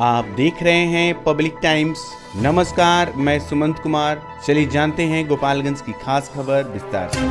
आप देख रहे हैं पब्लिक टाइम्स। नमस्कार, मैं सुमंत कुमार। चलिए जानते हैं गोपालगंज की खास खबर विस्तार से।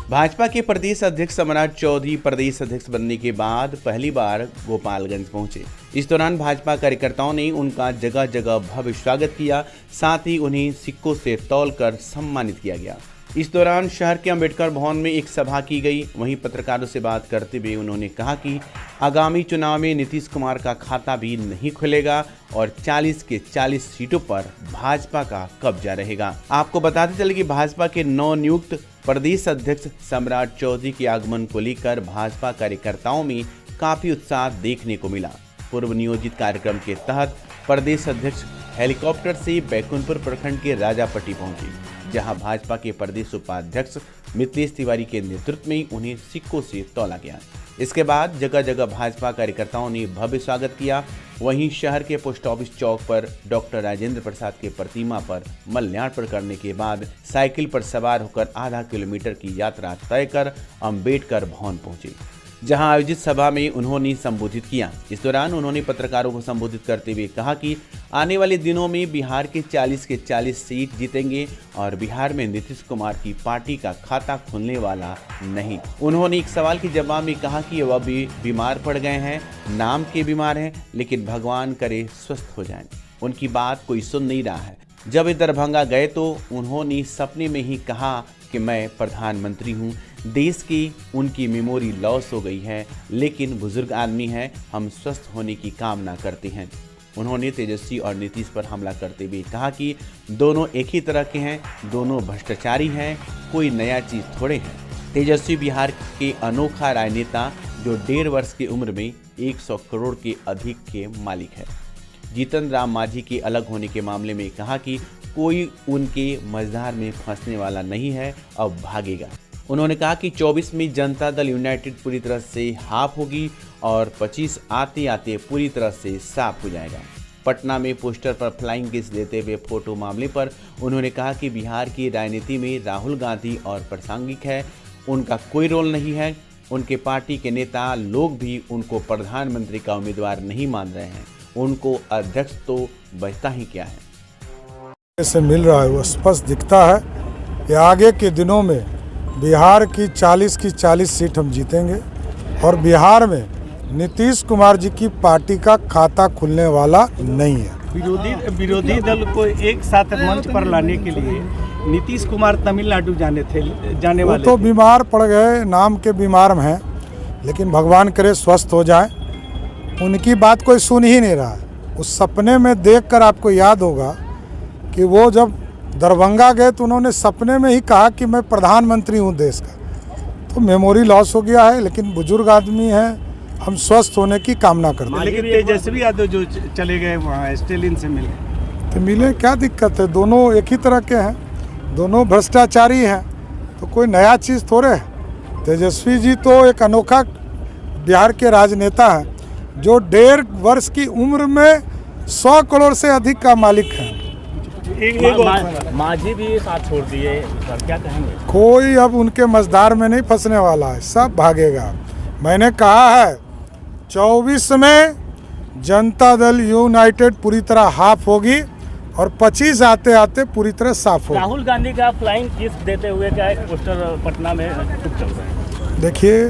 भाजपा के प्रदेश अध्यक्ष सम्राट चौधरी प्रदेश अध्यक्ष बनने के बाद पहली बार गोपालगंज पहुंचे। इस दौरान भाजपा कार्यकर्ताओं ने उनका जगह जगह भव्य स्वागत किया, साथ ही उन्हें सिक्कों से तौलकर सम्मानित किया गया। इस दौरान शहर के अंबेडकर भवन में एक सभा की गई। वहीं पत्रकारों से बात करते हुए उन्होंने कहा कि आगामी चुनाव में नीतीश कुमार का खाता भी नहीं खुलेगा और 40 के 40 सीटों पर भाजपा का कब्जा रहेगा। आपको बताते चले कि भाजपा के नवनियुक्त प्रदेश अध्यक्ष सम्राट चौधरी के आगमन को लेकर भाजपा कार्यकर्ताओं में काफी उत्साह देखने को मिला। पूर्व नियोजित कार्यक्रम के तहत प्रदेश अध्यक्ष हेलीकॉप्टर से बैकुंठपुर प्रखंड के राजापट्टी पहुंचे, जहां भाजपा के प्रदेश उपाध्यक्ष मिथिलेश तिवारी के नेतृत्व में उन्हें सिक्कों से तौला गया। इसके बाद जगह जगह भाजपा कार्यकर्ताओं ने भव्य स्वागत किया। वहीं शहर के पोस्ट ऑफिस चौक पर डॉक्टर राजेंद्र प्रसाद के प्रतिमा पर माल्यार्पण करने के बाद साइकिल पर सवार होकर आधा किलोमीटर की यात्रा तय कर अंबेडकर भवन पहुंचे, जहां आयोजित सभा में उन्होंने संबोधित किया। इस दौरान उन्होंने पत्रकारों को संबोधित करते हुए कहा कि आने वाले दिनों में बिहार के 40 के 40 सीट जीतेंगे और बिहार में नीतीश कुमार की पार्टी का खाता खुलने वाला नहीं। उन्होंने एक सवाल के जवाब में कहा कि वह भी बीमार पड़ गए हैं, नाम के बीमार हैं, लेकिन भगवान करे स्वस्थ हो जाएं। उनकी बात कोई सुन नहीं रहा है। जब वे दरभंगा गए तो उन्होंने सपने में ही कहा कि मैं प्रधानमंत्री हूं। देश की उनकी मेमोरी लॉस हो गई है, लेकिन बुजुर्ग आदमी हैं, हम स्वस्थ होने की कामना करते हैं। उन्होंने तेजस्वी और नीतीश पर हमला करते हुए कहा कि दोनों एक ही तरह के हैं, दोनों भ्रष्टाचारी हैं, कोई नया चीज थोड़े हैं। तेजस्वी बिहार के अनोखा राजनेता जो 1.5 वर्ष की उम्र में 100 करोड़ के अधिक के मालिक है। जीतन राम मांझी के अलग होने के मामले में कहा कि कोई उनके मझधार में फंसने वाला नहीं है, अब भागेगा। उन्होंने कहा कि 24 में जनता दल यूनाइटेड पूरी तरह से हाफ होगी और 25 आते आते पूरी तरह से साफ हो जाएगा। पटना में पोस्टर पर फ्लाइंग किस देते हुए फोटो मामले पर उन्होंने कहा कि बिहार की राजनीति में राहुल गांधी और प्रासंगिक है, उनका कोई रोल नहीं है। उनके पार्टी के नेता लोग भी उनको प्रधानमंत्री का उम्मीदवार नहीं मान रहे हैं, उनको अध्यक्ष तो बचता ही क्या है। से मिल रहा है वो स्पष्ट दिखता है कि आगे के दिनों में बिहार की 40 सीट हम जीतेंगे और बिहार में नीतीश कुमार जी की पार्टी का खाता खुलने वाला नहीं है। विरोधी दल को एक साथ मंच पर लाने के लिए नीतीश कुमार तमिलनाडु जाने वाले तो बीमार पड़ गए, नाम के बीमार हैं, लेकिन भगवान करे स्वस्थ हो जाए। उनकी बात कोई सुन ही नहीं रहा है। उस सपने में देखकर आपको याद होगा कि वो जब दरभंगा गए तो उन्होंने सपने में ही कहा कि मैं प्रधानमंत्री हूं देश का। तो मेमोरी लॉस हो गया है, लेकिन बुजुर्ग आदमी हैं, हम स्वस्थ होने की कामना करते हैं। लेकिन तेजस्वी यादव जो चले गए वहाँ स्टेलिन से मिले, तो मिले, क्या दिक्कत है? दोनों एक ही तरह के हैं, दोनों भ्रष्टाचारी हैं, तो कोई नया चीज़ थोड़े है। तेजस्वी जी तो एक अनोखा बिहार के राजनेता हैं जो 1.5 वर्ष की उम्र में 100 करोड़ से अधिक का मालिक है। मांझी भी साथ छोड़ दिए, क्या कहेंगे? कोई अब उनके मझधार में नहीं फंसने वाला है, सब भागेगा। मैंने कहा है 24 में जनता दल यूनाइटेड पूरी तरह हाफ होगी और 25 आते आते पूरी तरह साफ होगी। राहुल गांधी का फ्लाइंग किस देते हुए क्या एक पोस्टर पटना में चल रहा है? देखिए,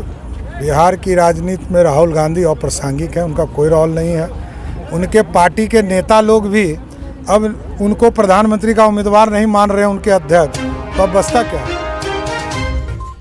बिहार की राजनीति में राहुल गांधी अप्रासंगिक है, उनका कोई रोल नहीं है। उनके पार्टी के नेता लोग भी अब उनको प्रधानमंत्री का उम्मीदवार नहीं मान रहे हैं, उनके अध्यक्ष, तो अब बसता क्या है?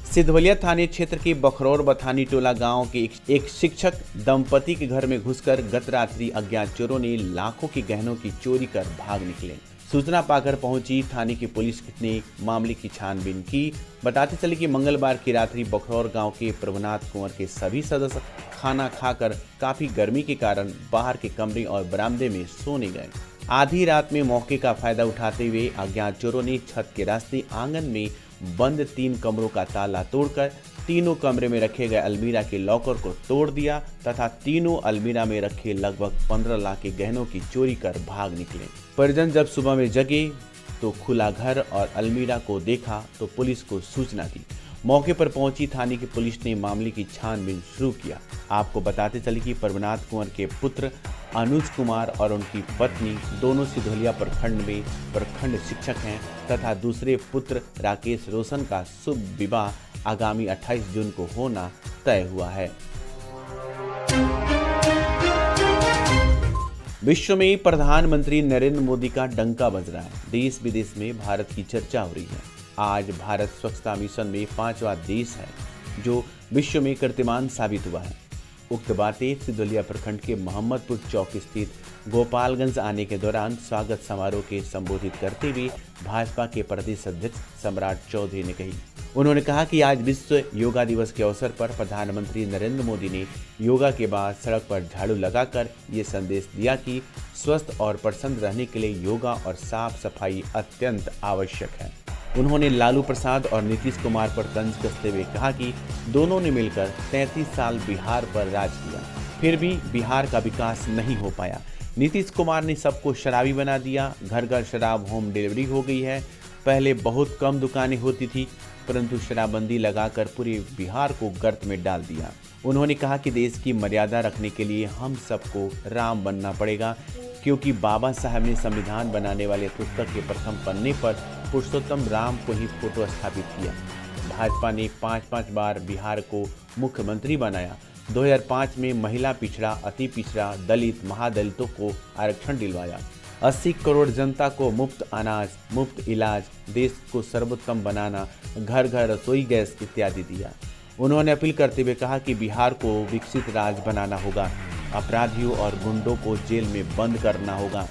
सिद्धवलिया थाने क्षेत्र के बखरौर बथानी टोला गांव के एक शिक्षक दंपति के घर में घुसकर गत रात्रि अज्ञात चोरों ने लाखों के गहनों की चोरी कर भाग निकले। सूचना पाकर पहुंची थाने की पुलिस ने मामले की छानबीन की। बताते चले कि मंगलवार की रात्रि बखरौर गांव के प्रभुनाथ कुंवर के सभी सदस्य खाना खाकर काफी गर्मी के कारण बाहर के कमरे और बरामदे में सोने गए। आधी रात में मौके का फायदा उठाते हुए अज्ञात चोरों ने छत के रास्ते आंगन में बंद 3 कमरों का ताला तोड़कर तीनों कमरे में रखे गए अलमीरा के लॉकर को तोड़ दिया तथा तीनों अलमीरा में रखे लगभग 15 लाख के गहनों की चोरी कर भाग निकले। परिजन जब सुबह में जगे तो खुला घर और अलमीरा को देखा तो पुलिस को सूचना दी। मौके पर पहुंची थाने की पुलिस ने मामले की छानबीन शुरू किया। आपको बताते चले कि परमनाथ कुंवर के पुत्र अनुज कुमार और उनकी पत्नी दोनों सिधोलिया प्रखंड में प्रखंड शिक्षक हैं तथा दूसरे पुत्र राकेश रोशन का शुभ विवाह आगामी 28 जून को होना तय हुआ है। विश्व में प्रधानमंत्री नरेंद्र मोदी का डंका बज रहा है। देश विदेश में भारत की चर्चा हो रही है। आज भारत स्वच्छता मिशन में 5वां देश है जो विश्व में कीर्तिमान साबित हुआ है। उक्त बातें सिधोलिया प्रखंड के मोहम्मदपुर चौक स्थित गोपालगंज आने के दौरान स्वागत समारोह के संबोधित करते हुए भाजपा के प्रदेश अध्यक्ष सम्राट चौधरी ने कही। उन्होंने कहा कि आज विश्व योगा दिवस के अवसर पर प्रधानमंत्री नरेंद्र मोदी ने योगा के बाद सड़क पर झाड़ू लगाकर ये संदेश दिया कि स्वस्थ और प्रसन्न रहने के लिए योगा और साफ सफाई अत्यंत आवश्यक है। उन्होंने लालू प्रसाद और नीतीश कुमार पर तंज कसते हुए कहा कि दोनों ने मिलकर 33 साल बिहार पर राज किया, फिर भी बिहार का विकास नहीं हो पाया। नीतीश कुमार ने सबको शराबी बना दिया, घर घर शराब होम डिलीवरी हो गई है। पहले बहुत कम दुकानें होती थी, परंतु शराबबंदी लगाकर पूरे बिहार को गर्त में डाल दिया। उन्होंने कहा कि देश की मर्यादा रखने के लिए हम सबको राम बनना पड़ेगा, क्योंकि बाबा साहब ने संविधान बनाने वाले पुस्तक के प्रथम पन्ने पर पुरुषोत्तम राम को ही फोटो स्थापित किया। भाजपा ने 5 बार बिहार को मुख्यमंत्री बनाया। 2005 में महिला पिछड़ा, अति पिछड़ा, दलित, महादलितों को आरक्षण दिलवाया। 80 करोड़ जनता को मुफ्त अनाज, मुफ्त इलाज, देश को सर्वोत्तम बनाना, घर घर रसोई गैस इत्यादि दिया। उन्होंने अपील करते हुए कहा कि बिहार को विकसित राज्य बनाना होगा, अपराधियों और गुंडों को जेल में बंद करना होगा।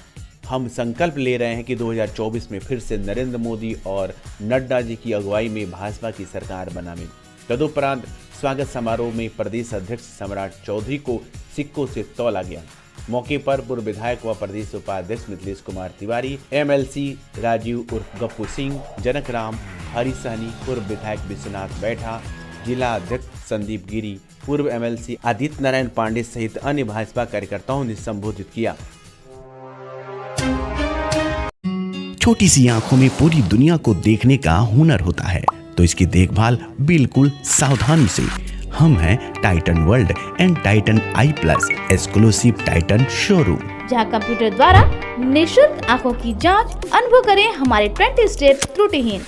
हम संकल्प ले रहे हैं कि 2024 में फिर से नरेंद्र मोदी और नड्डा जी की अगुवाई में भाजपा की सरकार बनावे। तदुपरांत स्वागत समारोह में प्रदेश अध्यक्ष सम्राट चौधरी को सिक्कों से तौला गया। मौके पर पूर्व विधायक व प्रदेश उपाध्यक्ष मिथिलेश कुमार तिवारी, MLC राजीव उर्फ गप्पू सिंह, जनक राम, हरी सहनी, पूर्व विधायक विश्वनाथ बैठा, जिला अध्यक्ष संदीप गिरी, पूर्व MLC आदित्य नारायण पांडे सहित अन्य भाजपा कार्यकर्ताओं ने संबोधित किया। छोटी सी आंखों में पूरी दुनिया को देखने का हुनर होता है, तो इसकी देखभाल बिल्कुल सावधानी से। हम हैं Titan world and Titan I plus exclusive Titan showroom, जहां कंप्यूटर द्वारा निशुल्क आंखों की जांच अनुभव करें हमारे 20 स्टेप त्रुटिहीन।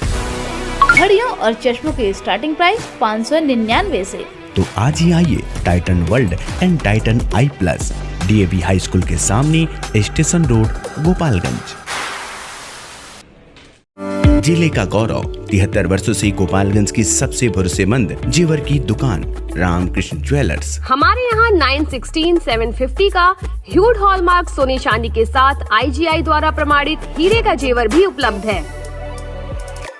घड़ियों और चश्मों के स्टार्टिंग प्राइस 599 से। तो आज ही आइए Titan world and Titan I plus, DAV high school के सामने, स्टेशन रोड, गोपालगंज। जिले का गौरव 73 वर्षों से गोपालगंज की सबसे भरोसेमंद जेवर की दुकान रामकृष्ण ज्वेलर्स। हमारे यहाँ 916 750 का ह्यूड हॉलमार्क सोने चांदी के साथ IGI द्वारा प्रमाणित हीरे का जेवर भी उपलब्ध है।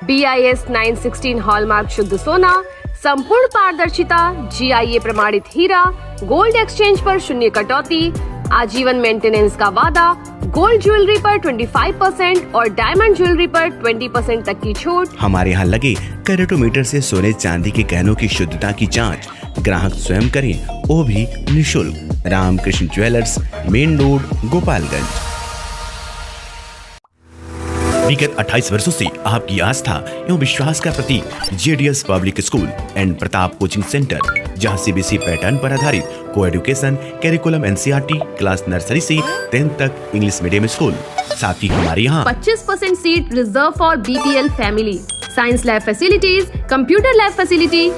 BIS 916 हॉलमार्क शुद्ध सोना, संपूर्ण पारदर्शिता, GIA प्रमाणित हीरा, गोल्ड एक्सचेंज पर शून्य कटौती, आजीवन मेंटेनेंस का वादा, गोल्ड ज्वेलरी पर 25% और डायमंड ज्वेलरी पर 20% तक की छूट। हमारे यहाँ लगे कैरेटोमीटर से सोने चांदी के गहनों की शुद्धता की जांच ग्राहक स्वयं करें, वो भी निःशुल्क। Ramakrishna jewellers, main road, Gopalganj. विगत 28 वर्षों से आपकी आस्था एवं विश्वास का प्रतीक JDS public school and Pratap coaching centre, जहां CBSE पैटर्न पर आधारित coeducation curriculum NCERT class nursery से 10th तक इंग्लिश मीडियम स्कूल। साथ ही हमारे यहाँ 25% seat reserve for BPL family, science lab facilities, computer lab facility,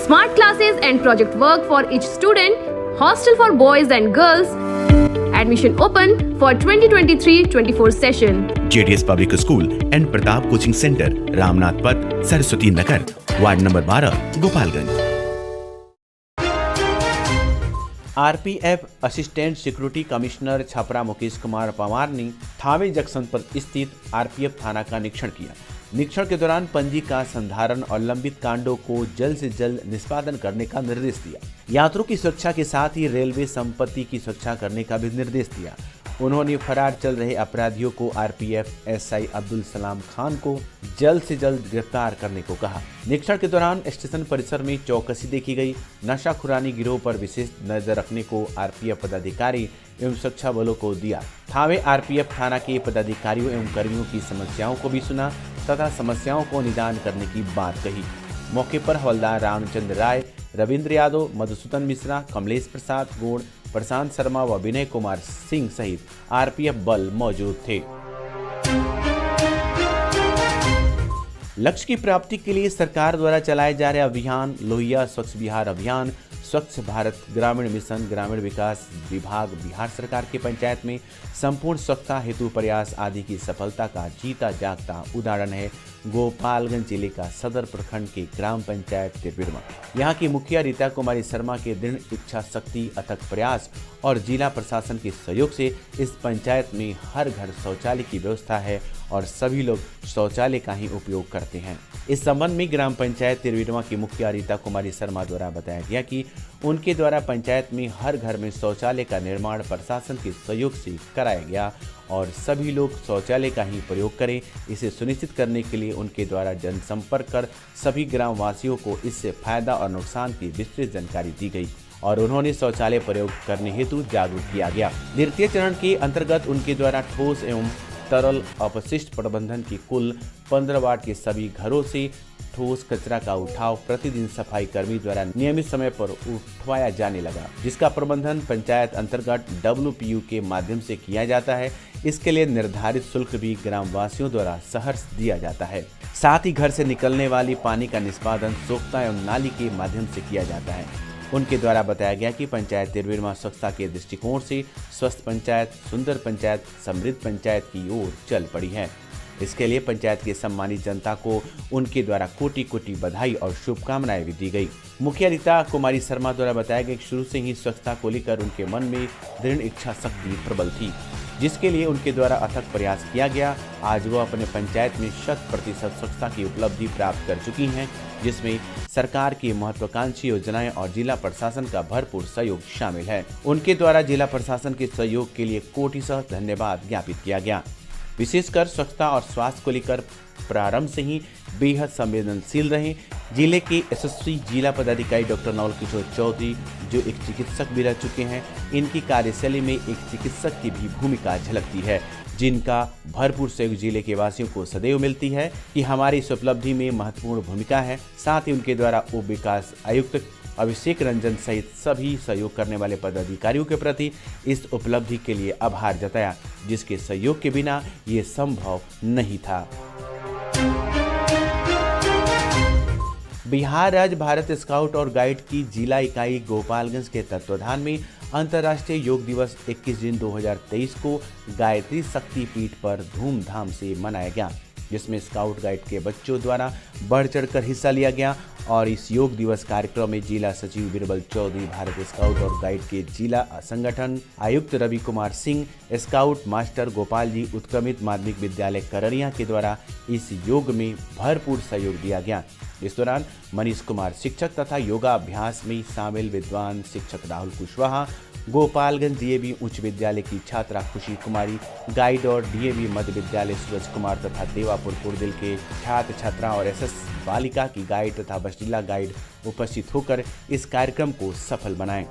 smart classes and project work for each student, hostel for boys and girls. Admission open for 2023-24 session. JDS public school and Pratap coaching centre, Ramnath Path, Saraswati Nagar, ward number 12, Gopalganj. RPF assistant security commissioner Chhapra Mukesh Kumar Pawar ने Thawe junction पर स्थित RPF थाना का निरीक्षण किया। निरीक्षण के दौरान पंजी का संधारण और लंबित कांडों को जल्द से जल्द निष्पादन करने का निर्देश दिया। यात्रियों की सुरक्षा के साथ ही रेलवे संपत्ति की सुरक्षा करने का भी निर्देश दिया। उन्होंने फरार चल रहे अपराधियों को आरपीएफ एसआई अब्दुल सलाम खान को जल्द से जल्द गिरफ्तार करने को कहा। निरीक्षण के दौरान स्टेशन परिसर में चौकसी देखी गई। नशाखुरानी गिरोह पर विशेष नजर रखने को आरपीएफ पदाधिकारी एवं सुरक्षा बलों को दिया। थावे आरपीएफ थाना के पदाधिकारियों एवं कर्मियों की समस्याओं को भी सुना तथा समस्याओं को निदान करने की बात कही। मौके पर हवलदार रामचंद्र राय, रविंद्र यादव, मधुसूदन मिश्रा, कमलेश प्रसाद गोड़, प्रशांत शर्मा व विनय कुमार सिंह सहित आरपीएफ बल मौजूद थे। लक्ष्य की प्राप्ति के लिए सरकार द्वारा चलाए जा रहे अभियान लोहिया स्वच्छ बिहार अभियान, स्वच्छ भारत ग्रामीण मिशन, ग्रामीण विकास विभाग बिहार सरकार के पंचायत में संपूर्ण स्वच्छता हेतु प्रयास आदि की सफलता का जीता जागता उदाहरण है गोपालगंज जिले का सदर प्रखंड के ग्राम पंचायत तिरबिरमा। यहाँ की मुखिया रीता कुमारी शर्मा के दृढ़ इच्छा शक्ति, अथक प्रयास और जिला प्रशासन के सहयोग से इस पंचायत में हर घर शौचालय की व्यवस्था है और सभी लोग शौचालय का ही उपयोग करते हैं। इस संबंध में ग्राम पंचायत तिरबिरमा की मुखिया रीता कुमारी शर्मा द्वारा बताया गया कि उनके द्वारा पंचायत में हर घर में शौचालय का निर्माण प्रशासन के सहयोग से कराया गया और सभी लोग शौचालय का ही प्रयोग करें। इसे सुनिश्चित करने के लिए उनके द्वारा जनसंपर्क कर सभी ग्राम वासियों को इससे फायदा और नुकसान की विस्तृत जानकारी दी गई और उन्होंने शौचालय प्रयोग करने हेतु जागरूक किया गया। द्वितीय चरण के अंतर्गत उनके द्वारा ठोस एवं तरल अपशिष्ट प्रबंधन की कुल 15 वार्ड के सभी घरों से ठोस कचरा का उठाव प्रतिदिन सफाई कर्मी द्वारा नियमित समय पर उठवाया जाने लगा, जिसका प्रबंधन पंचायत अंतर्गत WPU के माध्यम से किया जाता है। इसके लिए निर्धारित शुल्क भी ग्राम वासियों द्वारा सहर्ष दिया जाता है। साथ ही घर से निकलने वाली पानी का निष्पादन सोख्ता एवं नाली के माध्यम से किया जाता है। उनके द्वारा बताया गया कि पंचायत तिरबिरमा स्वच्छता के दृष्टिकोण से स्वस्थ पंचायत, सुंदर पंचायत, समृद्ध पंचायत की ओर चल पड़ी है। इसके लिए पंचायत के सम्मानित जनता को उनके द्वारा कोटि कोटि बधाई और शुभकामनाएं भी दी गई। मुखिया रीता कुमारी शर्मा द्वारा बताया गया कि शुरू से ही स्वच्छता को लेकर उनके मन में दृढ़ इच्छा शक्ति प्रबल थी, जिसके लिए उनके द्वारा अथक प्रयास किया गया। आज वो अपने पंचायत में 100% स्वच्छता की उपलब्धि प्राप्त कर चुकी हैं, जिसमें सरकार की महत्वाकांक्षी योजनाएं और जिला प्रशासन का भरपूर सहयोग शामिल है। उनके द्वारा जिला प्रशासन के सहयोग के लिए कोटिशः धन्यवाद ज्ञापित किया गया। विशेषकर स्वच्छता और स्वास्थ्य को लेकर प्रारंभ से ही बेहद संवेदनशील रहे। जिले के यशस्वी जिला पदाधिकारी डॉक्टर नवल किशोर चौधरी, जो एक चिकित्सक भी रह चुके हैं, इनकी कार्यशैली में एक चिकित्सक की भी भूमिका झलकती है, जिनका भरपूर सहयोग जिले के वासियों को सदैव मिलती है कि हमारी इस उपलब्धि में महत्वपूर्ण भूमिका है। साथ ही उनके द्वारा उप विकास आयुक्त अभिषेक रंजन सहित सभी सहयोग करने वाले पदाधिकारियों के प्रति इस उपलब्धि के लिए आभार जताया, जिसके सहयोग के बिना ये संभव नहीं था। बिहार राज्य भारत स्काउट और गाइड की जिला इकाई गोपालगंज के तत्वाधान में अंतर्राष्ट्रीय योग दिवस 21 जून 2023 को गायत्री शक्ति पीठ पर धूमधाम से मनाया गया, जिसमें स्काउट गाइड के बच्चों द्वारा बढ़ चढ़कर हिस्सा लिया गया। और इस योग दिवस कार्यक्रम में जिला सचिव बीरबल चौधरी, भारत स्काउट और गाइड के जिला संगठन आयुक्त रवि कुमार सिंह, स्काउट मास्टर गोपाल जी, उत्क्रमित माध्यमिक विद्यालय कररिया के द्वारा इस योग में भरपूर सहयोग दिया गया। इस दौरान मनीष कुमार शिक्षक तथा योगाभ्यास में शामिल विद्वान शिक्षक राहुल कुशवाहा, गोपालगंज डीएवी उच्च विद्यालय की छात्रा खुशी कुमारी, गाइड और डीएवी मध्य विद्यालय सूरज कुमार तथा देवापुर कुर्दिल के छात्र छात्रा और एसएस बालिका की गाइड तथा बस्टिला गाइड उपस्थित होकर इस कार्यक्रम को सफल बनाएं।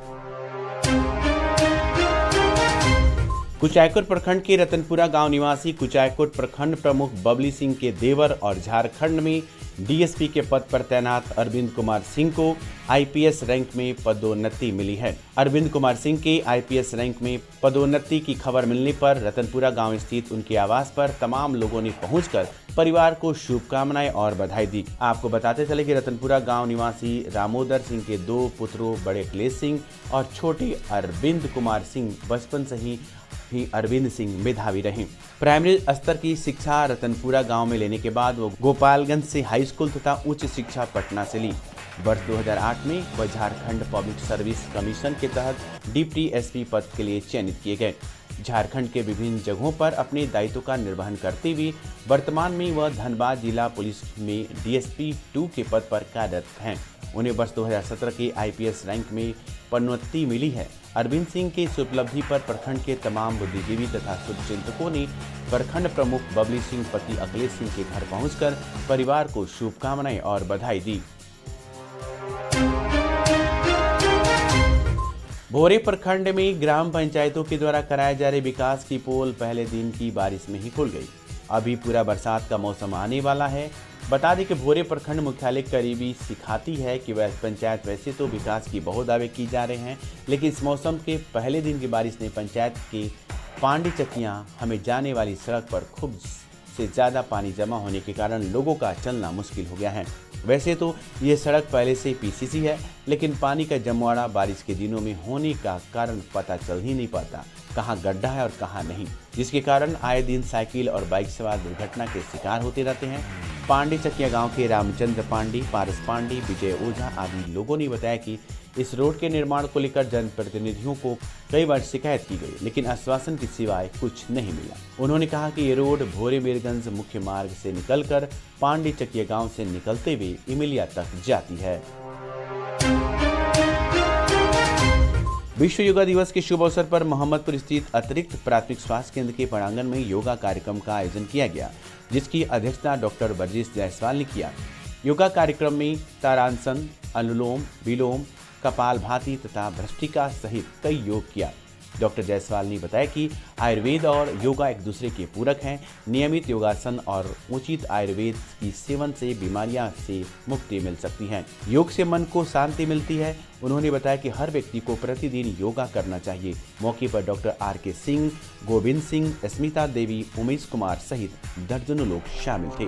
कुचायकोट प्रखंड के रतनपुरा गांव निवासी कुचायकोट प्रखंड प्रमुख बबली सिंह के देवर और झारखंड में डीएसपी के पद पर तैनात अरविंद कुमार सिंह को आईपीएस रैंक में पदोन्नति मिली है। अरविंद कुमार सिंह के आईपीएस रैंक में पदोन्नति की खबर मिलने पर रतनपुरा गांव स्थित उनके आवास पर तमाम लोगों ने पहुंचकर परिवार को शुभकामनाएं और बधाई दी। आपको बताते चले कि रतनपुरा गांव निवासी रामोदर सिंह के 2 पुत्रों बड़े अखिलेश सिंह और छोटे अरविंद कुमार सिंह बचपन से ही अरविंद सिंह मेधावी रहे। प्राइमरी स्तर की शिक्षा रतनपुरा गांव में लेने के बाद वो गोपालगंज से हाई स्कूल तथा उच्च शिक्षा पटना से ली। वर्ष 2008 में वह झारखंड पब्लिक सर्विस कमीशन के तहत डिप्टी एसपी पद के लिए चयनित किए गए। झारखंड के विभिन्न जगहों पर अपने दायित्व का निर्वहन करते हुए वर्तमान में वह धनबाद जिला पुलिस में DSP 2 के पद पर कार्यरत हैं। उन्हें वर्ष 2017 के IPS रैंक में पदोन्नति मिली है। अरविंद सिंह की इस उपलब्धि पर प्रखंड के तमाम बुद्धिजीवी तथा शुभचिंतकों ने प्रखंड प्रमुख बबली सिंह पति अखिलेश सिंह के घर पहुंचकर परिवार को शुभकामनाएं और बधाई दी। भोरे प्रखंड में ग्राम पंचायतों के द्वारा कराए जा रहे विकास की पोल पहले दिन की बारिश में ही खुल गई। अभी पूरा बरसात का मौसम आने वाला है। बता दें कि भोरे प्रखंड मुख्यालय करीबी सिखाती है कि वह पंचायत वैसे तो विकास की बहुत दावे की जा रहे हैं, लेकिन इस मौसम के पहले दिन की बारिश ने पंचायत के पांडी चकियां हमें जाने वाली सड़क पर खूब से ज़्यादा पानी जमा होने के कारण लोगों का चलना मुश्किल हो गया है। वैसे तो ये सड़क पहले से PCC है, लेकिन पानी का जमवाड़ा बारिश के दिनों में होने का कारण पता चल ही नहीं पाता कहाँ गड्ढा है और कहाँ नहीं, जिसके कारण आए दिन साइकिल और बाइक सवार दुर्घटना के शिकार होते रहते हैं। पांडी चकिया गांव के रामचंद्र पांडी, पारस पांडी, विजय ओझा आदि लोगों ने बताया कि इस रोड के निर्माण को लेकर जनप्रतिनिधियों को कई बार शिकायत की गई, लेकिन आश्वासन के सिवाय कुछ नहीं मिला। उन्होंने कहा कि ये रोड भोरे मीरगंज मुख्य मार्ग से निकलकर पांडी चकिया गांव से निकलते हुए इमिलिया तक जाती है। विश्व योगा दिवस के शुभ अवसर पर मोहम्मदपुर स्थित अतिरिक्त प्राथमिक स्वास्थ्य केंद्र के प्रांगण में योगा कार्यक्रम का आयोजन किया गया, जिसकी अध्यक्षता डॉक्टर वर्जिश जायसवाल ने किया। योगा कार्यक्रम में तारासन, अनुलोम विलोम, कपालभाति तथा भ्रष्टिका सहित कई योग किया। डॉक्टर जायसवाल ने बताया कि आयुर्वेद और योगा एक दूसरे के पूरक हैं। नियमित योगासन और उचित आयुर्वेद की सेवन से बीमारियां से मुक्ति मिल सकती है। योग से मन को शांति मिलती है। उन्होंने बताया कि हर व्यक्ति को प्रतिदिन योगा करना चाहिए। मौके पर डॉक्टर RK सिंह, गोविंद सिंह, स्मिता देवी, उमेश कुमार सहित दर्जनों लोग शामिल थे।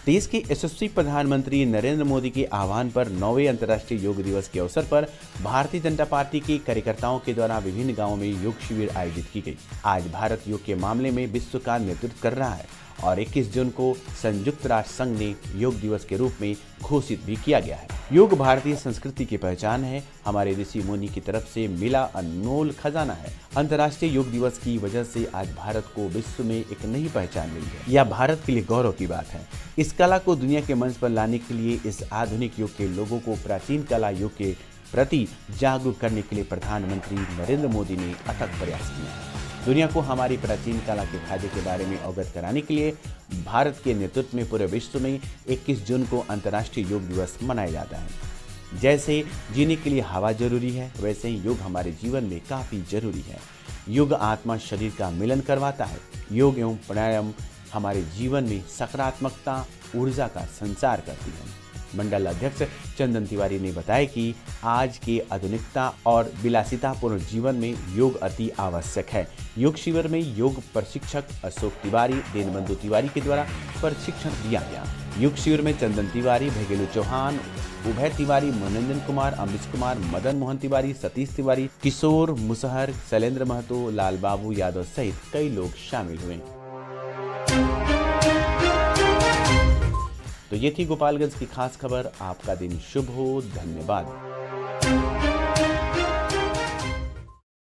देश के यशस्वी प्रधानमंत्री नरेंद्र मोदी के आह्वान पर 9वें अंतर्राष्ट्रीय योग दिवस के अवसर पर भारतीय जनता पार्टी के कार्यकर्ताओं के द्वारा विभिन्न गांवों में योग शिविर आयोजित की गई। आज भारत योग के मामले में विश्व का नेतृत्व कर रहा है और 21 जून को संयुक्त राष्ट्र संघ ने योग दिवस के रूप में घोषित भी किया गया है। योग भारतीय संस्कृति की पहचान है, हमारे ऋषि मुनि की तरफ से मिला अनमोल खजाना है। अंतर्राष्ट्रीय योग दिवस की वजह से आज भारत को विश्व में एक नई पहचान मिली है। यह भारत के लिए गौरव की बात है। इस कला को दुनिया के मंच पर लाने के लिए इस आधुनिक युग के लोगों को प्राचीन कला युग के प्रति जागरूक करने के लिए प्रधानमंत्री नरेंद्र मोदी ने अथक प्रयास किया है। दुनिया को हमारी प्राचीन कला के फायदे के बारे में अवगत कराने के लिए भारत के नेतृत्व में पूरे विश्व में 21 जून को अंतर्राष्ट्रीय योग दिवस मनाया जाता है। जैसे जीने के लिए हवा जरूरी है, वैसे ही योग हमारे जीवन में काफ़ी जरूरी है। योग आत्मा शरीर का मिलन करवाता है। योग एवं प्राणायाम हमारे जीवन में सकारात्मकता, ऊर्जा का संचार करती है। मंडल अध्यक्ष चंदन तिवारी ने बताया कि आज के आधुनिकता और विलासितापूर्ण जीवन में योग अति आवश्यक है। योग शिविर में योग प्रशिक्षक अशोक तिवारी, दीनबंधु तिवारी के द्वारा प्रशिक्षण दिया गया। योग शिविर में चंदन तिवारी, भगेलू चौहान, उभय तिवारी, मनोरंजन कुमार, अमरीश कुमार, मदन मोहन तिवारी, सतीश तिवारी, किशोर मुसहर, शैलेंद्र महतो, लाल बाबू यादव सहित कई लोग शामिल हुए। तो ये थी गोपालगंज की खास खबर। आपका दिन शुभ हो। धन्यवाद।